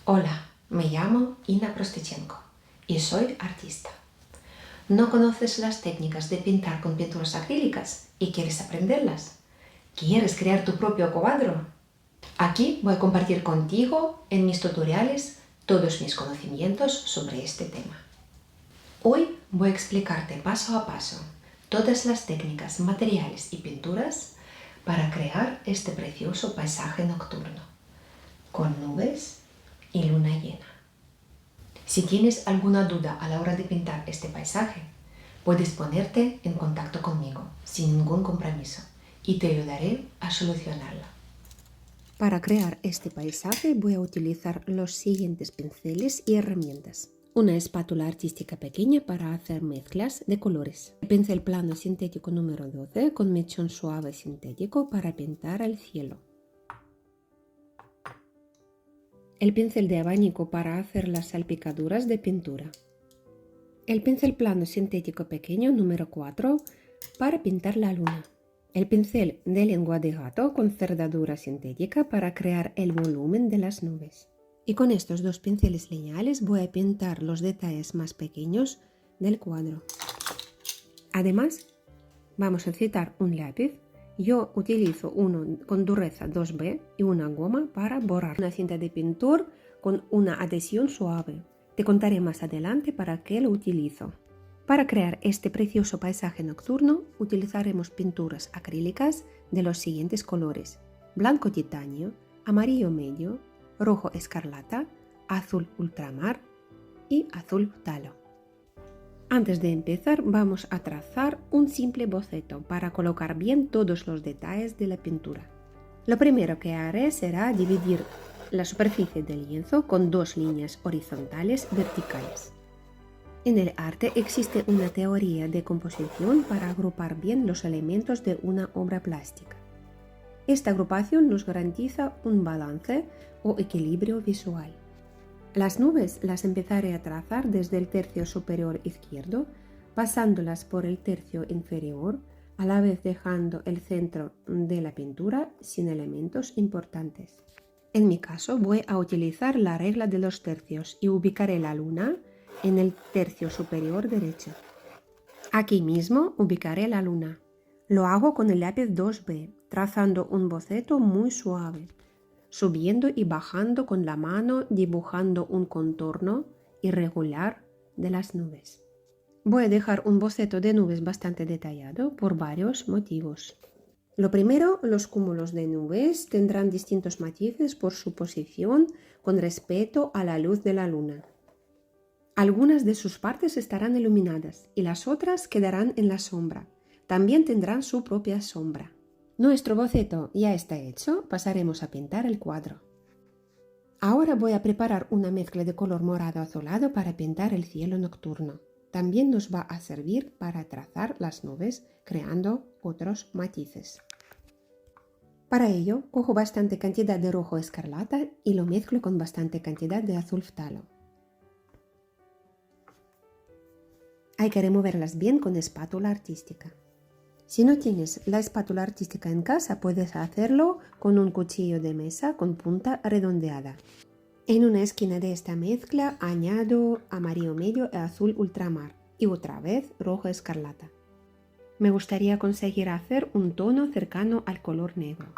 Hola, me llamo Ina Prostechenko y soy artista. ¿No conoces las técnicas de pintar con pinturas acrílicas y quieres aprenderlas? ¿Quieres crear tu propio cuadro? Aquí voy a compartir contigo en mis tutoriales todos mis conocimientos sobre este tema. Hoy voy a explicarte paso a paso todas las técnicas, materiales y pinturas para crear este precioso paisaje nocturno con nubes y luna llena. Si tienes alguna duda a la hora de pintar este paisaje, puedes ponerte en contacto conmigo sin ningún compromiso y te ayudaré a solucionarla. Para crear este paisaje voy a utilizar los siguientes pinceles y herramientas. Una espátula artística pequeña para hacer mezclas de colores. El pincel plano sintético número 12 con mechón suave sintético para pintar el cielo. El pincel de abanico para hacer las salpicaduras de pintura. El pincel plano sintético pequeño número 4 para pintar la luna. El pincel de lengua de gato con cerdadura sintética para crear el volumen de las nubes. Y con estos dos pinceles lineales voy a pintar los detalles más pequeños del cuadro. Además, vamos a citar un lápiz. Yo utilizo uno con dureza 2B y una goma para borrar. Una cinta de pintor con una adhesión suave. Te contaré más adelante para qué lo utilizo. Para crear este precioso paisaje nocturno utilizaremos pinturas acrílicas de los siguientes colores: blanco titanio, amarillo medio, rojo escarlata, azul ultramar y azul talo. Antes de empezar vamos a trazar un simple boceto para colocar bien todos los detalles de la pintura. Lo primero que haré será dividir la superficie del lienzo con dos líneas horizontales verticales. En el arte existe una teoría de composición para agrupar bien los elementos de una obra plástica. Esta agrupación nos garantiza un balance o equilibrio visual. Las nubes las empezaré a trazar desde el tercio superior izquierdo, pasándolas por el tercio inferior, a la vez dejando el centro de la pintura sin elementos importantes. En mi caso voy a utilizar la regla de los tercios y ubicaré la luna en el tercio superior derecho. Aquí mismo ubicaré la luna. Lo hago con el lápiz 2B, trazando un boceto muy suave, subiendo y bajando con la mano, dibujando un contorno irregular de las nubes. Voy a dejar un boceto de nubes bastante detallado por varios motivos. Lo primero, los cúmulos de nubes tendrán distintos matices por su posición con respecto a la luz de la luna. Algunas de sus partes estarán iluminadas y las otras quedarán en la sombra. También tendrán su propia sombra. Nuestro boceto ya está hecho, pasaremos a pintar el cuadro. Ahora voy a preparar una mezcla de color morado azulado para pintar el cielo nocturno. También nos va a servir para trazar las nubes creando otros matices. Para ello, cojo bastante cantidad de rojo escarlata y lo mezclo con bastante cantidad de azul talo. Hay que removerlas bien con espátula artística. Si no tienes la espátula artística en casa, puedes hacerlo con un cuchillo de mesa con punta redondeada. En una esquina de esta mezcla añado amarillo medio y azul ultramar y otra vez rojo escarlata. Me gustaría conseguir hacer un tono cercano al color negro.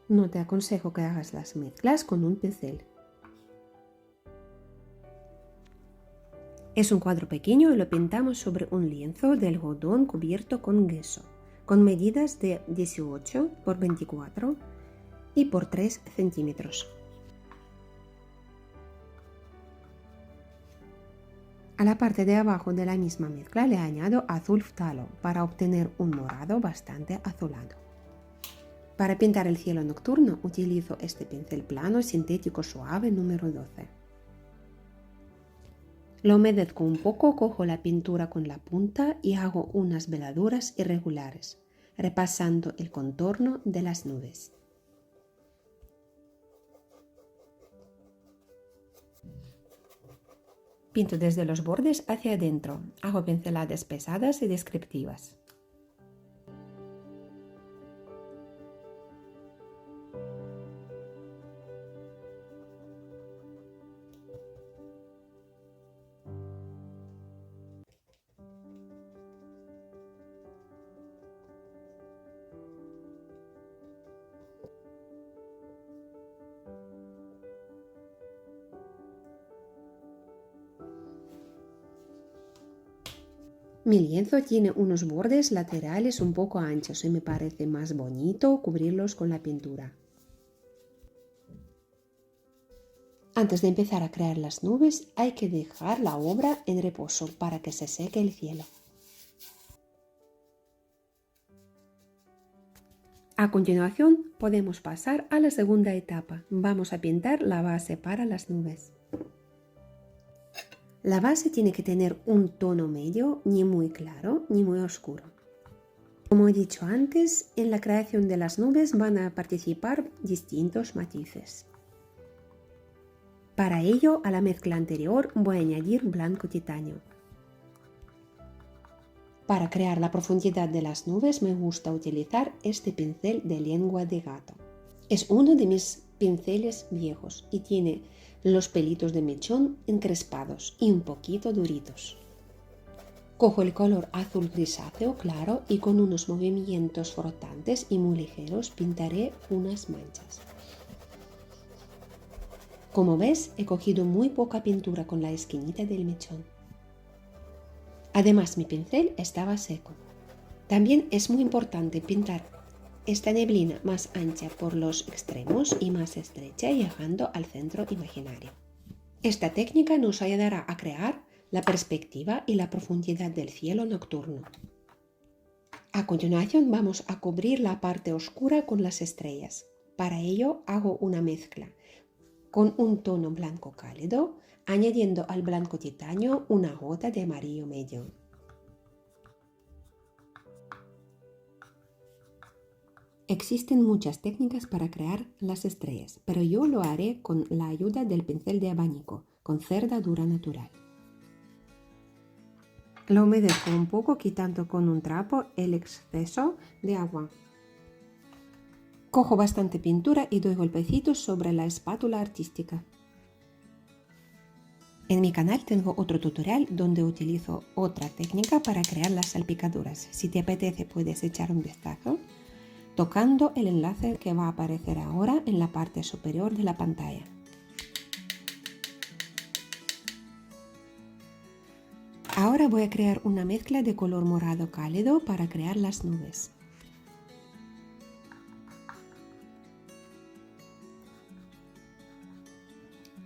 No te aconsejo que hagas las mezclas con un pincel. Es un cuadro pequeño y lo pintamos sobre un lienzo de algodón cubierto con gesso, con medidas de 18 por 24 y por 3 centímetros. A la parte de abajo de la misma mezcla le añado azul talo para obtener un morado bastante azulado. Para pintar el cielo nocturno utilizo este pincel plano sintético suave número 12. Lo humedezco un poco, cojo la pintura con la punta y hago unas veladuras irregulares, repasando el contorno de las nubes. Pinto desde los bordes hacia adentro, hago pinceladas pesadas y descriptivas. Mi lienzo tiene unos bordes laterales un poco anchos y me parece más bonito cubrirlos con la pintura. Antes de empezar a crear las nubes, hay que dejar la obra en reposo para que se seque el cielo. A continuación, podemos pasar a la segunda etapa. Vamos a pintar la base para las nubes. La base tiene que tener un tono medio, ni muy claro ni muy oscuro. Como he dicho antes, en la creación de las nubes van a participar distintos matices. Para ello, a la mezcla anterior voy a añadir blanco titanio. Para crear la profundidad de las nubes me gusta utilizar este pincel de lengua de gato. Es uno de mis pinceles viejos y tiene los pelitos de mechón encrespados y un poquito duritos. Cojo el color azul grisáceo claro y con unos movimientos frotantes y muy ligeros pintaré unas manchas. Como ves, he cogido muy poca pintura con la esquinita del mechón. Además, mi pincel estaba seco. También es muy importante pintar esta neblina más ancha por los extremos y más estrecha llegando al centro imaginario. Esta técnica nos ayudará a crear la perspectiva y la profundidad del cielo nocturno. A continuación vamos a cubrir la parte oscura con las estrellas. Para ello hago una mezcla con un tono blanco cálido, añadiendo al blanco titanio una gota de amarillo medio. Existen muchas técnicas para crear las estrellas, pero yo lo haré con la ayuda del pincel de abanico, con cerda dura natural. Lo humedezco un poco quitando con un trapo el exceso de agua. Cojo bastante pintura y doy golpecitos sobre la espátula artística. En mi canal tengo otro tutorial donde utilizo otra técnica para crear las salpicaduras. Si te apetece puedes echar un vistazo tocando el enlace que va a aparecer ahora en la parte superior de la pantalla. Ahora voy a crear una mezcla de color morado cálido para crear las nubes.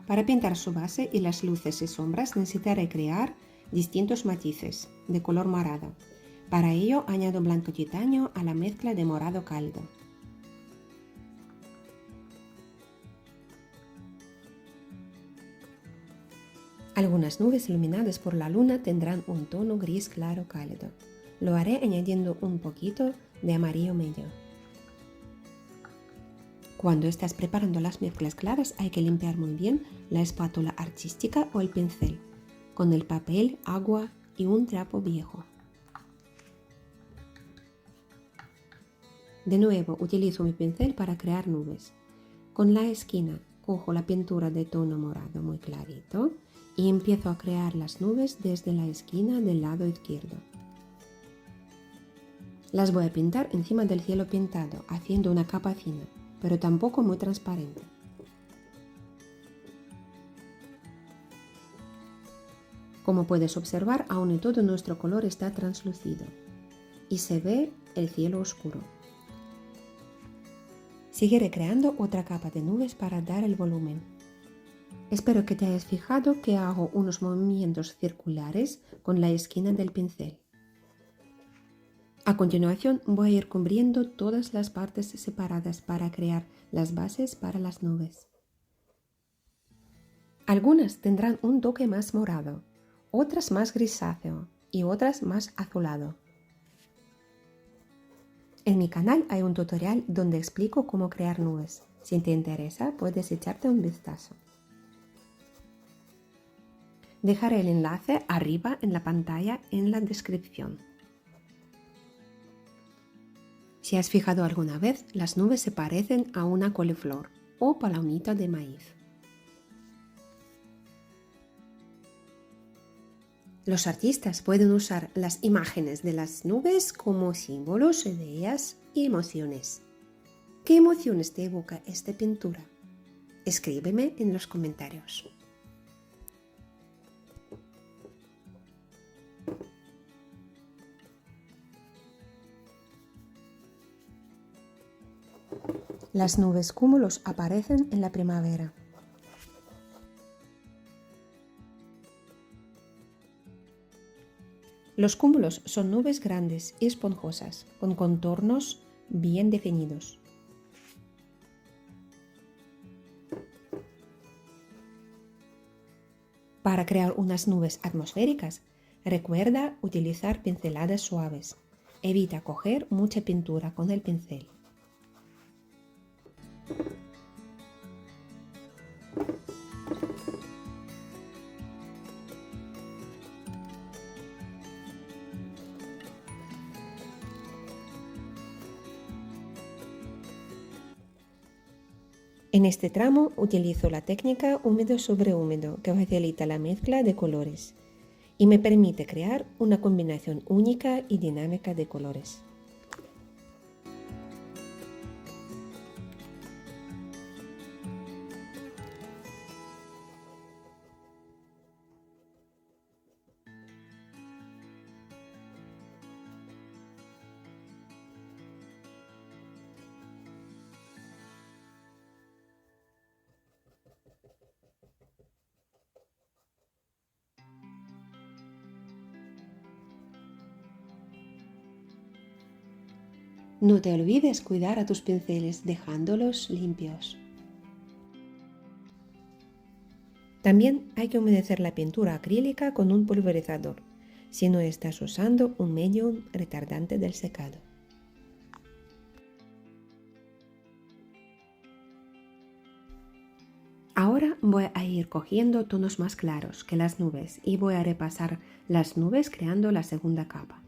Para pintar su base y las luces y sombras necesitaré crear distintos matices de color morado. Para ello añado blanco titanio a la mezcla de morado cálido. Algunas nubes iluminadas por la luna tendrán un tono gris claro cálido. Lo haré añadiendo un poquito de amarillo medio. Cuando estás preparando las mezclas claras hay que limpiar muy bien la espátula artística o el pincel con el papel, agua y un trapo viejo. De nuevo utilizo mi pincel para crear nubes. Con la esquina cojo la pintura de tono morado muy clarito y empiezo a crear las nubes desde la esquina del lado izquierdo. Las voy a pintar encima del cielo pintado, haciendo una capa fina, pero tampoco muy transparente. Como puedes observar, aún y todo nuestro color está translúcido y se ve el cielo oscuro. Seguiré creando otra capa de nubes para dar el volumen. Espero que te hayas fijado que hago unos movimientos circulares con la esquina del pincel. A continuación voy a ir cubriendo todas las partes separadas para crear las bases para las nubes. Algunas tendrán un toque más morado, otras más grisáceo y otras más azulado. En mi canal hay un tutorial donde explico cómo crear nubes. Si te interesa, puedes echarte un vistazo. Dejaré el enlace arriba en la pantalla en la descripción. Si has fijado alguna vez, las nubes se parecen a una coliflor o palomita de maíz. Los artistas pueden usar las imágenes de las nubes como símbolos, ideas y emociones. ¿Qué emociones te evoca esta pintura? Escríbeme en los comentarios. Las nubes cúmulos aparecen en la primavera. Los cúmulos son nubes grandes y esponjosas, con contornos bien definidos. Para crear unas nubes atmosféricas, recuerda utilizar pinceladas suaves. Evita coger mucha pintura con el pincel. En este tramo utilizo la técnica húmedo sobre húmedo que facilita la mezcla de colores y me permite crear una combinación única y dinámica de colores. No te olvides cuidar a tus pinceles dejándolos limpios. También hay que humedecer la pintura acrílica con un pulverizador, si no estás usando un medio retardante del secado. Ahora voy a ir cogiendo tonos más claros que las nubes y voy a repasar las nubes creando la segunda capa.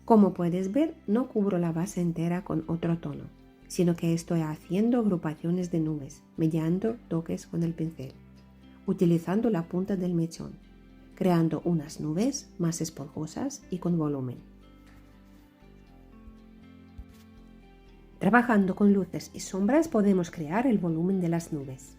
Como puedes ver, no cubro la base entera con otro tono, sino que estoy haciendo agrupaciones de nubes mediante toques con el pincel, utilizando la punta del mechón, creando unas nubes más esponjosas y con volumen. Trabajando con luces y sombras podemos crear el volumen de las nubes.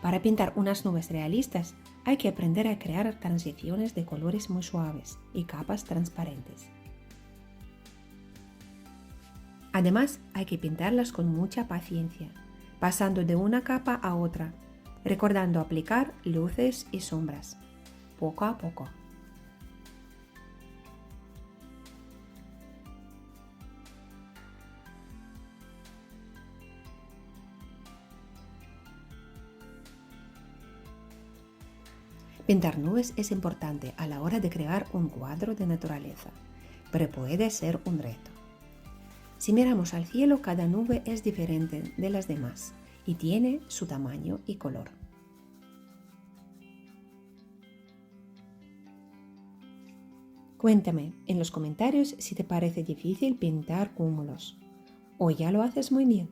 Para pintar unas nubes realistas hay que aprender a crear transiciones de colores muy suaves y capas transparentes. Además, hay que pintarlas con mucha paciencia, pasando de una capa a otra, recordando aplicar luces y sombras, poco a poco. Pintar nubes es importante a la hora de crear un cuadro de naturaleza, pero puede ser un reto. Si miramos al cielo, cada nube es diferente de las demás y tiene su tamaño y color. Cuéntame en los comentarios si te parece difícil pintar cúmulos o ya lo haces muy bien.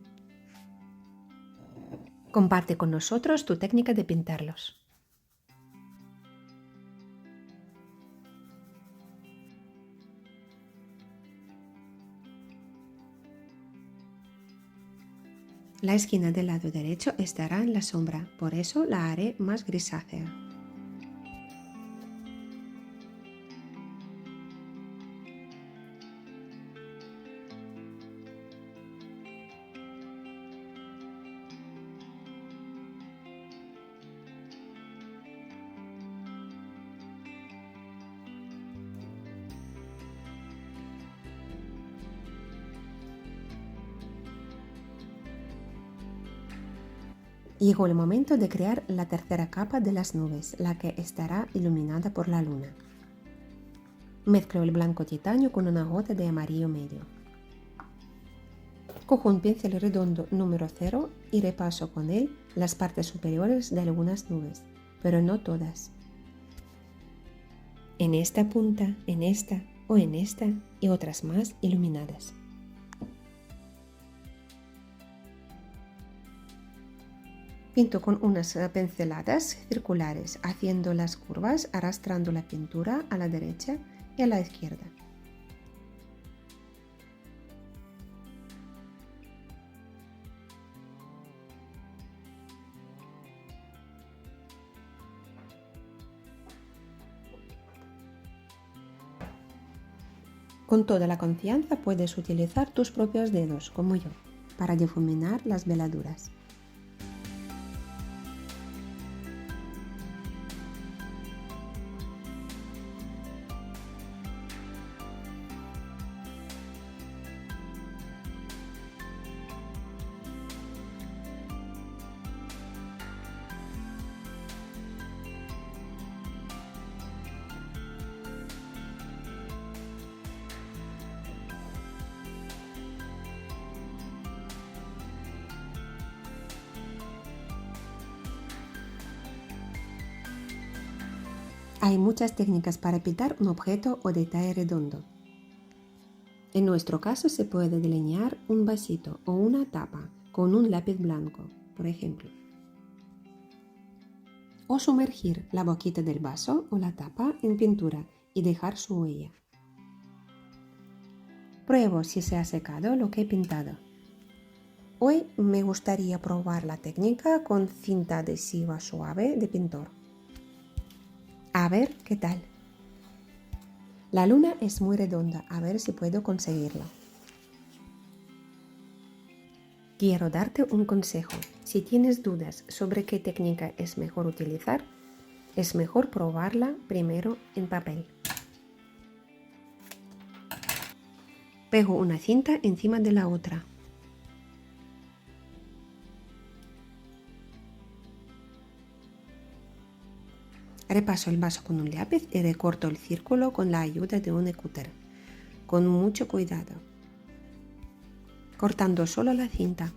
Comparte con nosotros tu técnica de pintarlos. La esquina del lado derecho estará en la sombra, por eso la haré más grisácea. Llegó el momento de crear la tercera capa de las nubes, la que estará iluminada por la luna. Mezclo el blanco titanio con una gota de amarillo medio. Cojo un pincel redondo número 0 y repaso con él las partes superiores de algunas nubes, pero no todas. en esta punta, en esta o en esta y otras más iluminadas. Pinto con unas pinceladas circulares, haciendo las curvas, arrastrando la pintura a la derecha y a la izquierda. Con toda la confianza puedes utilizar tus propios dedos, como yo, para difuminar las veladuras. Hay muchas técnicas para pintar un objeto o detalle redondo. En nuestro caso se puede delinear un vasito o una tapa con un lápiz blanco, por ejemplo. O sumergir la boquita del vaso o la tapa en pintura y dejar su huella. Pruebo si se ha secado lo que he pintado. Hoy me gustaría probar la técnica con cinta adhesiva suave de pintor. A ver qué tal. La luna es muy redonda, a ver si puedo conseguirla. Quiero darte un consejo. Si tienes dudas sobre qué técnica es mejor utilizar, es mejor probarla primero en papel. Pego una cinta encima de la otra. Repaso el vaso con un lápiz y recorto el círculo con la ayuda de un cúter, con mucho cuidado, cortando solo la cinta.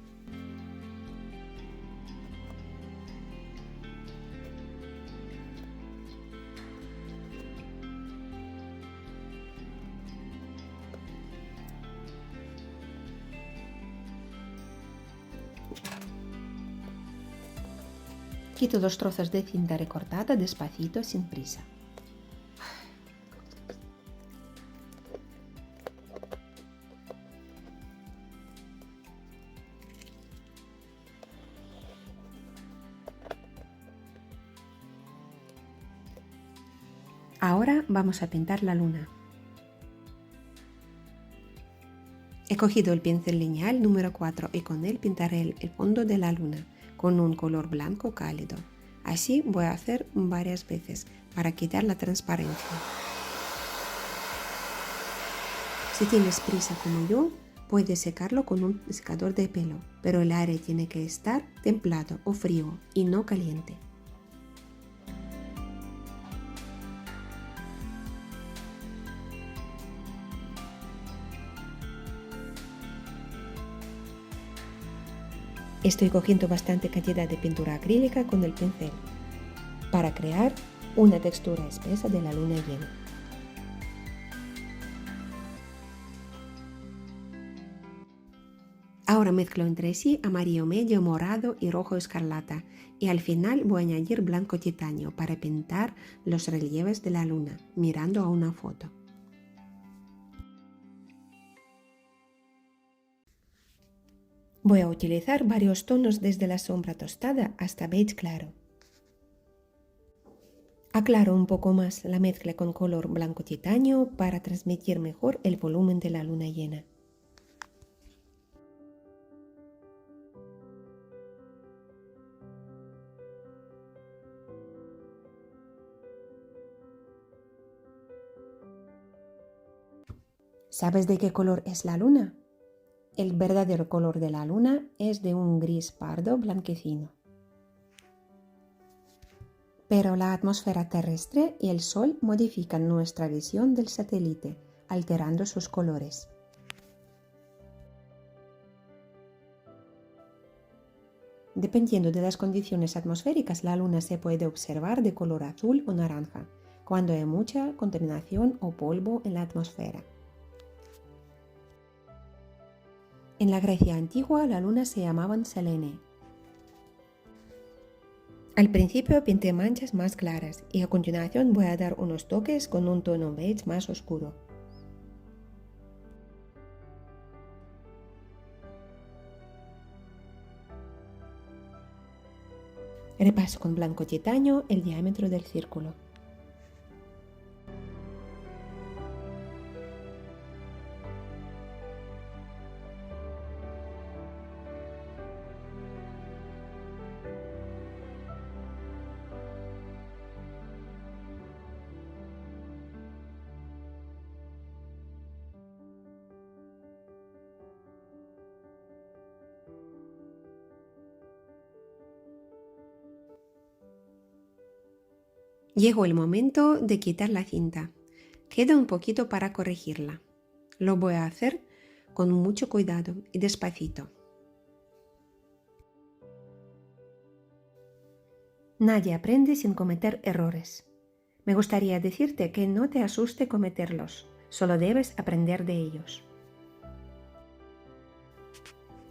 Quito los trozos de cinta recortada despacito, sin prisa. Ahora vamos a pintar la luna. He cogido el pincel lineal número 4 y con él pintaré el fondo de la luna con un color blanco cálido. Así voy a hacer varias veces para quitar la transparencia. Si tienes prisa como yo, puedes secarlo con un secador de pelo, pero el aire tiene que estar templado o frío y no caliente. Estoy cogiendo bastante cantidad de pintura acrílica con el pincel para crear una textura espesa de la luna llena. Ahora mezclo entre sí amarillo medio, morado y rojo escarlata y al final voy a añadir blanco titanio para pintar los relieves de la luna mirando a una foto. Voy a utilizar varios tonos desde la sombra tostada hasta beige claro. Aclaro un poco más la mezcla con color blanco titanio para transmitir mejor el volumen de la luna llena. ¿Sabes de qué color es la luna? El verdadero color de la luna es de un gris pardo blanquecino. Pero la atmósfera terrestre y el sol modifican nuestra visión del satélite, alterando sus colores. Dependiendo de las condiciones atmosféricas, la luna se puede observar de color azul o naranja, cuando hay mucha contaminación o polvo en la atmósfera. En la Grecia antigua la luna se llamaban Selene. Al principio pinté manchas más claras y a continuación voy a dar unos toques con un tono beige más oscuro. Repaso con blanco titanio el diámetro del círculo. Llegó el momento de quitar la cinta. Queda un poquito para corregirla. Lo voy a hacer con mucho cuidado y despacito. Nadie aprende sin cometer errores. Me gustaría decirte que no te asuste cometerlos, solo debes aprender de ellos.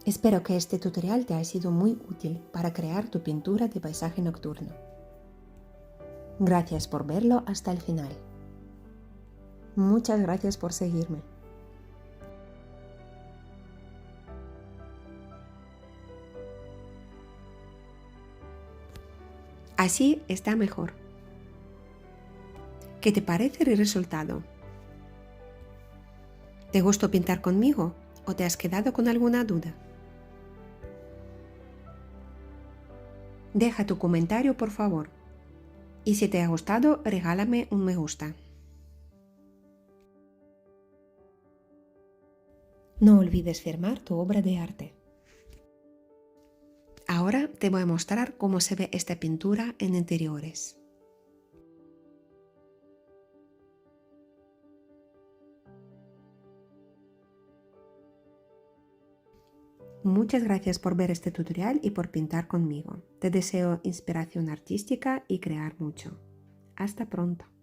Espero que este tutorial te haya sido muy útil para crear tu pintura de paisaje nocturno. Gracias por verlo hasta el final. Muchas gracias por seguirme. Así está mejor. ¿Qué te parece el resultado? ¿Te gustó pintar conmigo o te has quedado con alguna duda? Deja tu comentario, por favor. Y si te ha gustado, regálame un me gusta. No olvides firmar tu obra de arte. Ahora te voy a mostrar cómo se ve esta pintura en interiores. Muchas gracias por ver este tutorial y por pintar conmigo. Te deseo inspiración artística y crear mucho. Hasta pronto.